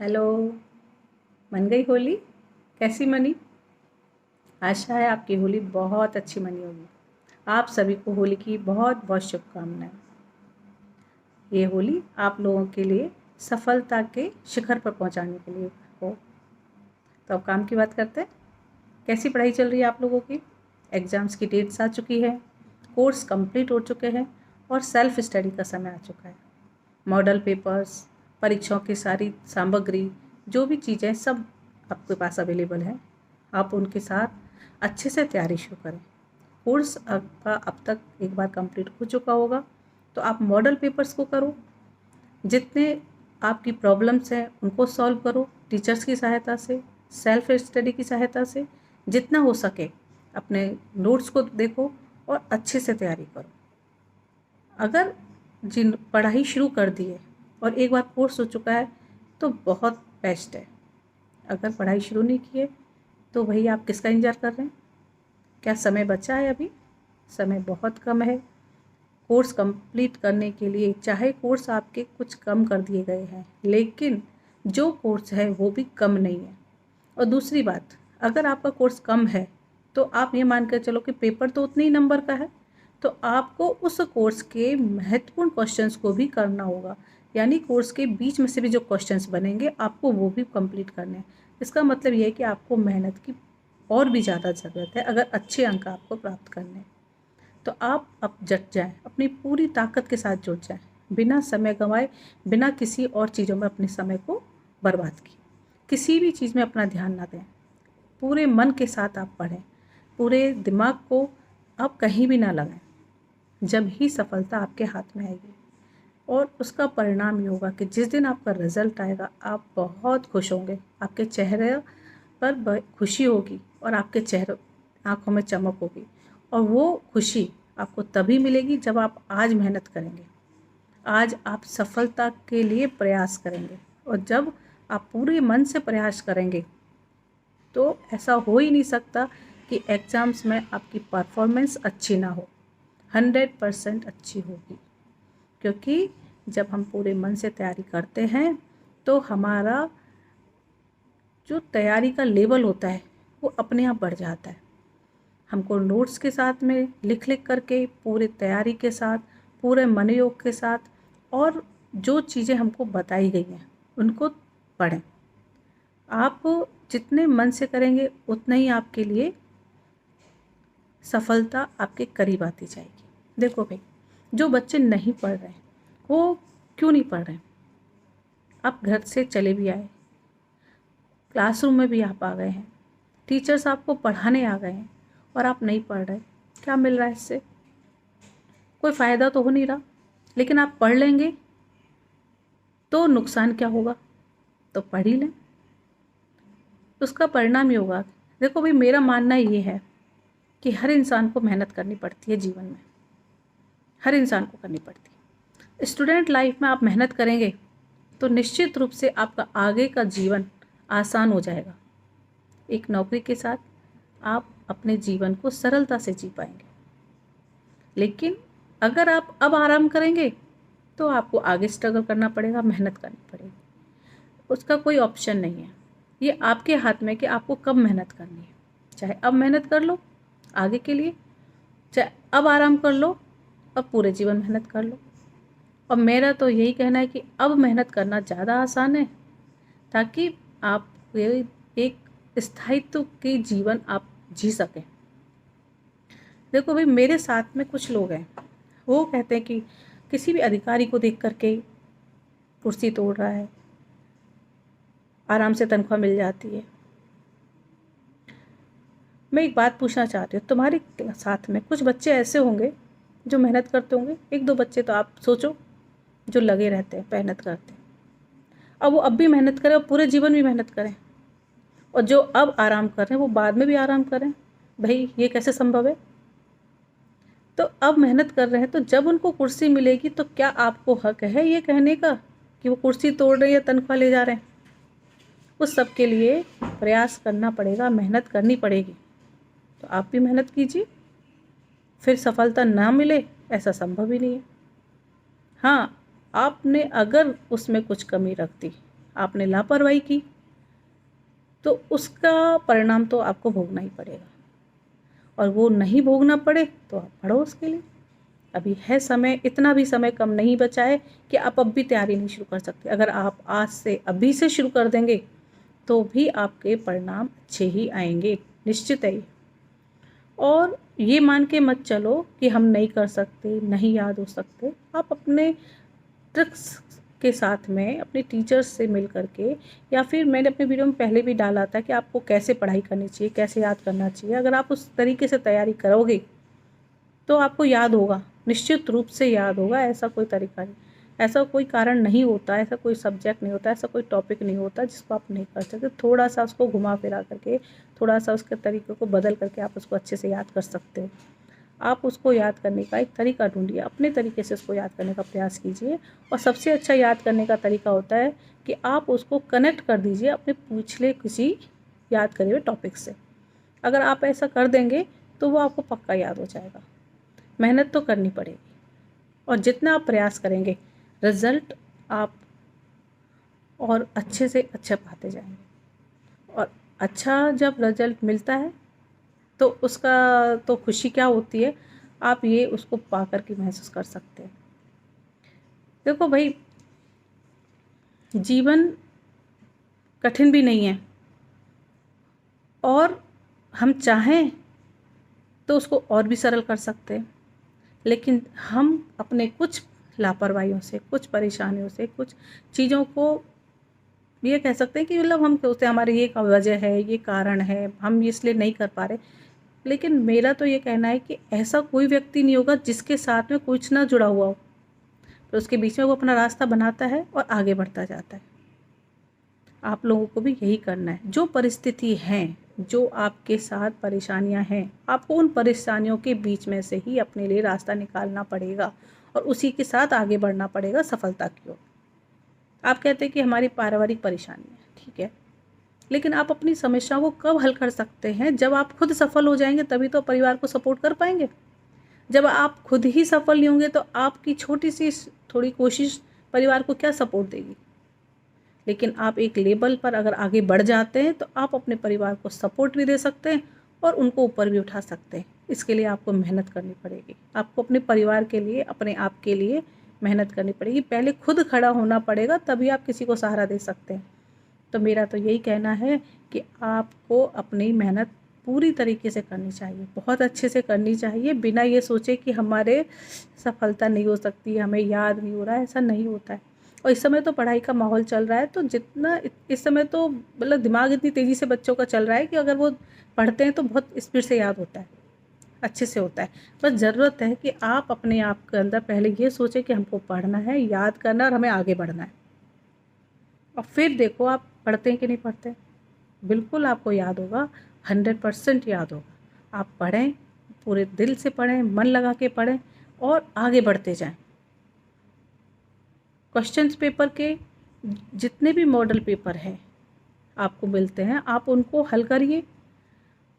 Hello. मन गई होली? कैसी मनी? आशा है आपकी होली बहुत अच्छी मनी होगी। आप सभी को होली की बहुत बहुत शुभकामनाएं। ये होली आप लोगों के लिए सफलता के शिखर पर पहुंचाने के लिए हो। तो अब काम की बात करते हैं। कैसी पढ़ाई चल रही है आप लोगों की? एग्ज़ाम्स की डेट्स आ चुकी है, कोर्स कंप्लीट हो चुके हैं और सेल्फ स्टडी का समय आ चुका है। मॉडल पेपर्स, परीक्षाओं की सारी सामग्री, जो भी चीज़ें सब आपके पास अवेलेबल है। आप उनके साथ अच्छे से तैयारी शुरू करें। कोर्स आपका अब तक एक बार कंप्लीट हो चुका होगा, तो आप मॉडल पेपर्स को करो। जितने आपकी प्रॉब्लम्स हैं उनको सॉल्व करो टीचर्स की सहायता से, सेल्फ स्टडी की सहायता से। जितना हो सके अपने नोट्स को देखो और अच्छे से तैयारी करो। अगर जिन पढ़ाई शुरू कर दी है और एक बार कोर्स हो चुका है तो बहुत बेस्ट है। अगर पढ़ाई शुरू नहीं की है तो भाई आप किसका इंतज़ार कर रहे हैं? क्या समय बचा है? अभी समय बहुत कम है कोर्स कंप्लीट करने के लिए। चाहे कोर्स आपके कुछ कम कर दिए गए हैं, लेकिन जो कोर्स है वो भी कम नहीं है। और दूसरी बात, अगर आपका कोर्स कम है तो आप ये मान कर चलो कि पेपर तो उतने ही नंबर का है, तो आपको उस कोर्स के महत्वपूर्ण क्वेश्चंस को भी करना होगा। यानी कोर्स के बीच में से भी जो क्वेश्चंस बनेंगे आपको वो भी कंप्लीट करने हैं। इसका मतलब ये है कि आपको मेहनत की और भी ज़्यादा ज़रूरत है अगर अच्छे अंक आपको प्राप्त करने हैं। तो आप अब जट जाएं, अपनी पूरी ताकत के साथ जुट जाएं, बिना समय गंवाए, बिना किसी और चीज़ों में अपने समय को बर्बाद किए। किसी भी चीज़ में अपना ध्यान ना दें, पूरे मन के साथ आप पढ़ें, पूरे दिमाग को आप कहीं भी ना लगाएं। जब ही सफलता आपके हाथ में आएगी और उसका परिणाम ये होगा कि जिस दिन आपका रिजल्ट आएगा आप बहुत खुश होंगे। आपके चेहरे पर खुशी होगी और आपके चेहरे आँखों में चमक होगी। और वो खुशी आपको तभी मिलेगी जब आप आज मेहनत करेंगे, आज आप सफलता के लिए प्रयास करेंगे। और जब आप पूरे मन से प्रयास करेंगे तो ऐसा हो ही नहीं सकता कि एग्ज़ाम्स में आपकी परफॉर्मेंस अच्छी ना हो। 100% अच्छी होगी, क्योंकि जब हम पूरे मन से तैयारी करते हैं तो हमारा जो तैयारी का लेवल होता है वो अपने आप बढ़ जाता है। हमको नोट्स के साथ में लिख करके, पूरे तैयारी के साथ, पूरे मनोयोग के साथ, और जो चीज़ें हमको बताई गई हैं उनको पढ़ें। आप जितने मन से करेंगे उतना ही आपके लिए सफलता आपके करीब आती जाएगी। देखो भाई, जो बच्चे नहीं पढ़ रहे हैं वो क्यों नहीं पढ़ रहे हैं? आप घर से चले भी आए, क्लासरूम में भी आप आ गए हैं, टीचर्स आपको पढ़ाने आ गए हैं और आप नहीं पढ़ रहे। क्या मिल रहा है इससे? कोई फ़ायदा तो हो नहीं रहा। लेकिन आप पढ़ लेंगे तो नुकसान क्या होगा? तो पढ़ ही लें, उसका परिणाम ये होगा। देखो भाई, मेरा मानना ये है कि हर इंसान को मेहनत करनी पड़ती है जीवन में, हर इंसान को करनी पड़ती है। स्टूडेंट लाइफ में आप मेहनत करेंगे तो निश्चित रूप से आपका आगे का जीवन आसान हो जाएगा। एक नौकरी के साथ आप अपने जीवन को सरलता से जी पाएंगे। लेकिन अगर आप अब आराम करेंगे तो आपको आगे स्ट्रगल करना पड़ेगा, मेहनत करनी पड़ेगी। उसका कोई ऑप्शन नहीं है। ये आपके हाथ में कि आपको कब मेहनत करनी है। चाहे अब मेहनत कर लो आगे के लिए, चाहे अब आराम कर लो, अब पूरे जीवन मेहनत कर लो। और मेरा तो यही कहना है कि अब मेहनत करना ज़्यादा आसान है, ताकि आप ये एक स्थायित्व के जीवन आप जी सकें। देखो भाई, मेरे साथ में कुछ लोग हैं, वो कहते हैं कि किसी भी अधिकारी को देख करके कुर्सी तोड़ रहा है, आराम से तनख्वाह मिल जाती है। मैं एक बात पूछना चाहती हूँ, तुम्हारे साथ में कुछ बच्चे ऐसे होंगे जो मेहनत करते होंगे। एक दो बच्चे तो आप सोचो जो लगे रहते हैं, मेहनत करते हैं। अब वो अब भी मेहनत करें और पूरे जीवन भी मेहनत करें, और जो अब आराम कर रहे हैं वो बाद में भी आराम करें। भाई ये कैसे संभव है? तो अब मेहनत कर रहे हैं तो जब उनको कुर्सी मिलेगी तो क्या आपको हक है ये कहने का कि वो कुर्सी तोड़ रहे हैं या तनख्वाह ले जा रहे हैं? उस सब के लिए प्रयास करना पड़ेगा, मेहनत करनी पड़ेगी। तो आप भी मेहनत कीजिए, फिर सफलता ना मिले ऐसा संभव ही नहीं है। हाँ, आपने अगर उसमें कुछ कमी रख दी आपने लापरवाही की, तो उसका परिणाम तो आपको भोगना ही पड़ेगा। और वो नहीं भोगना पड़े तो आप पढ़ो उसके लिए। अभी है समय, इतना भी समय कम नहीं बचा है कि आप अब भी तैयारी नहीं शुरू कर सकते। अगर आप आज से अभी से शुरू कर देंगे तो भी आपके परिणाम अच्छे ही आएंगे, निश्चित है। और ये मान के मत चलो कि हम नहीं कर सकते, नहीं याद हो सकते। आप अपने ट्रिक्स के साथ में अपने टीचर्स से मिल करके, या फिर मैंने अपने वीडियो में पहले भी डाला था कि आपको कैसे पढ़ाई करनी चाहिए, कैसे याद करना चाहिए। अगर आप उस तरीके से तैयारी करोगे तो आपको याद होगा, निश्चित रूप से याद होगा। ऐसा कोई तरीका नहीं, ऐसा कोई कारण नहीं होता, ऐसा कोई सब्जेक्ट नहीं होता, ऐसा कोई टॉपिक नहीं होता जिसको आप नहीं कर सकते। थोड़ा सा उसको घुमा फिरा करके, थोड़ा सा उसके तरीके को बदल करके आप उसको अच्छे से याद कर सकते हो। आप उसको याद करने का एक तरीका ढूंढिए, अपने तरीके से उसको याद करने का प्रयास कीजिए। और सबसे अच्छा याद करने का तरीका होता है कि आप उसको कनेक्ट कर दीजिए अपने पिछले किसी याद करे हुए टॉपिक से। अगर आप ऐसा कर देंगे तो वो आपको पक्का याद हो जाएगा। मेहनत तो करनी पड़ेगी, और जितना आप प्रयास करेंगे रिज़ल्ट आप और अच्छे से अच्छा पाते जाएंगे। और अच्छा जब रिज़ल्ट मिलता है तो उसका तो खुशी क्या होती है, आप ये उसको पा कर के महसूस कर सकते हैं। देखो भाई, जीवन कठिन भी नहीं है, और हम चाहें तो उसको और भी सरल कर सकते हैं। लेकिन हम अपने कुछ लापरवाहियों से, कुछ परेशानियों से, कुछ चीज़ों को ये कह सकते हैं कि मतलब हम सोचते हैं हमारी ये वजह है, ये कारण है, हम इसलिए नहीं कर पा रहे। लेकिन मेरा तो ये कहना है कि ऐसा कोई व्यक्ति नहीं होगा जिसके साथ में कुछ ना जुड़ा हुआ हो, तो उसके बीच में वो अपना रास्ता बनाता है और आगे बढ़ता जाता है। आप लोगों को भी यही करना है। जो परिस्थिति है, जो आपके साथ परेशानियां हैं, आपको उन परेशानियों के बीच में से ही अपने लिए रास्ता निकालना पड़ेगा और उसी के साथ आगे बढ़ना पड़ेगा सफलता की ओर। आप कहते हैं कि हमारी पारिवारिक परेशानी है, ठीक है, लेकिन आप अपनी समस्याओं को कब हल कर सकते हैं? जब आप खुद सफल हो जाएंगे, तभी तो परिवार को सपोर्ट कर पाएंगे। जब आप खुद ही सफल नहीं होंगे तो आपकी छोटी सी थोड़ी कोशिश परिवार को क्या सपोर्ट देगी। लेकिन आप एक लेवल पर अगर आगे बढ़ जाते हैं तो आप अपने परिवार को सपोर्ट भी दे सकते हैं और उनको ऊपर भी उठा सकते हैं। इसके लिए आपको मेहनत करनी पड़ेगी, आपको अपने परिवार के लिए, अपने आप के लिए मेहनत करनी पड़ेगी। पहले खुद खड़ा होना पड़ेगा, तभी आप किसी को सहारा दे सकते हैं। तो मेरा तो यही कहना है कि आपको अपनी मेहनत पूरी तरीके से करनी चाहिए, बहुत अच्छे से करनी चाहिए, बिना ये सोचे कि हमारे सफलता नहीं हो सकती, हमें याद नहीं हो रहा है। ऐसा नहीं होता है। और इस समय तो पढ़ाई का माहौल चल रहा है, तो जितना इस समय तो मतलब दिमाग इतनी तेज़ी से बच्चों का चल रहा है कि अगर वो पढ़ते हैं तो बहुत स्पीड से याद होता है, अच्छे से होता है। बस ज़रूरत है कि आप अपने आप के अंदर पहले ये सोचें कि हमको पढ़ना है, याद करना, और हमें आगे बढ़ना है। और फिर देखो आप पढ़ते हैं कि नहीं पढ़ते। बिल्कुल आपको याद होगा, 100% याद होगा। आप पढ़ें, पूरे दिल से पढ़ें, मन लगा के पढ़ें और आगे बढ़ते जाएं। क्वेश्चंस पेपर के जितने भी मॉडल पेपर हैं आपको मिलते हैं, आप उनको हल करिए,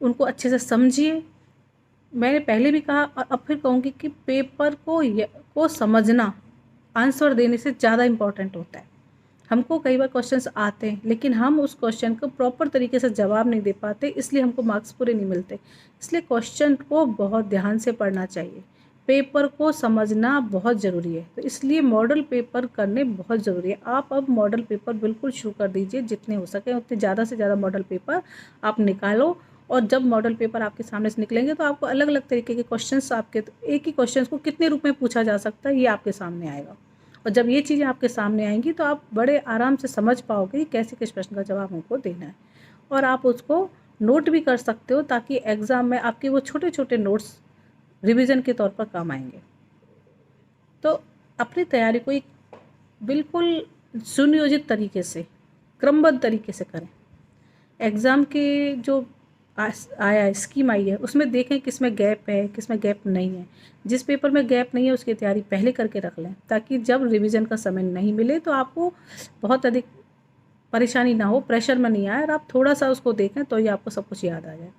उनको अच्छे से समझिए। मैंने पहले भी कहा और अब फिर कहूँगी कि पेपर को समझना आंसर देने से ज़्यादा इम्पॉर्टेंट होता है। हमको कई बार क्वेश्चंस आते हैं लेकिन हम उस क्वेश्चन को प्रॉपर तरीके से जवाब नहीं दे पाते, इसलिए हमको मार्क्स पूरे नहीं मिलते। इसलिए क्वेश्चन को बहुत ध्यान से पढ़ना चाहिए, पेपर को समझना बहुत ज़रूरी है। तो इसलिए मॉडल पेपर करने बहुत ज़रूरी है। आप अब मॉडल पेपर बिल्कुल शुरू कर दीजिए, जितने हो सके उतने ज़्यादा से ज़्यादा मॉडल पेपर आप निकालो। और जब मॉडल पेपर आपके सामने से निकलेंगे तो आपको अलग अलग तरीके के क्वेश्चंस, आपके एक ही क्वेश्चन को कितने रूप में पूछा जा सकता है ये आपके सामने आएगा। और जब ये चीज़ें आपके सामने आएंगी तो आप बड़े आराम से समझ पाओगे कि कैसे किस प्रश्न का जवाब हमको देना है। और आप उसको नोट भी कर सकते हो ताकि एग्ज़ाम में आपके वो छोटे छोटे नोट्स रिवीजन के तौर पर काम आएंगे। तो अपनी तैयारी को एक बिल्कुल सुनियोजित तरीके से, क्रमबद्ध तरीके से करें। एग्ज़ाम के जो आया स्कीम आई है उसमें देखें किस में गैप है, किस में गैप नहीं है। जिस पेपर में गैप नहीं है उसकी तैयारी पहले करके रख लें, ताकि जब रिवीजन का समय नहीं मिले तो आपको बहुत अधिक परेशानी ना हो, प्रेशर में नहीं आए, और आप थोड़ा सा उसको देखें तो ही आपको सब कुछ याद आ जाए।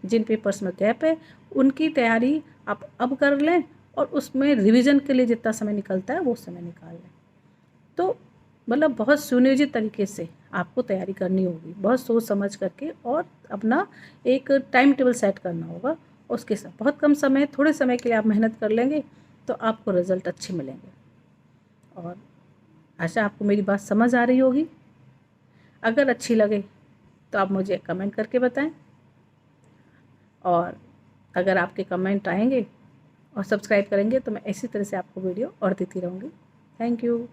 जिन पेपर्स में गैप है उनकी तैयारी आप अब कर लें और उसमें रिवीजन के लिए जितना समय निकलता है वो समय निकाल लें। तो मतलब बहुत सुनियोजित तरीके से आपको तैयारी करनी होगी, बहुत सोच समझ करके, और अपना एक टाइम टेबल सेट करना होगा। उसके साथ बहुत कम समय, थोड़े समय के लिए आप मेहनत कर लेंगे तो आपको रिज़ल्ट अच्छे मिलेंगे। और आशा आपको मेरी बात समझ आ रही होगी। अगर अच्छी लगे तो आप मुझे कमेंट करके बताएं, और अगर आपके कमेंट आएंगे और सब्सक्राइब करेंगे तो मैं इसी तरह से आपको वीडियो और देती रहूँगी। Thank you.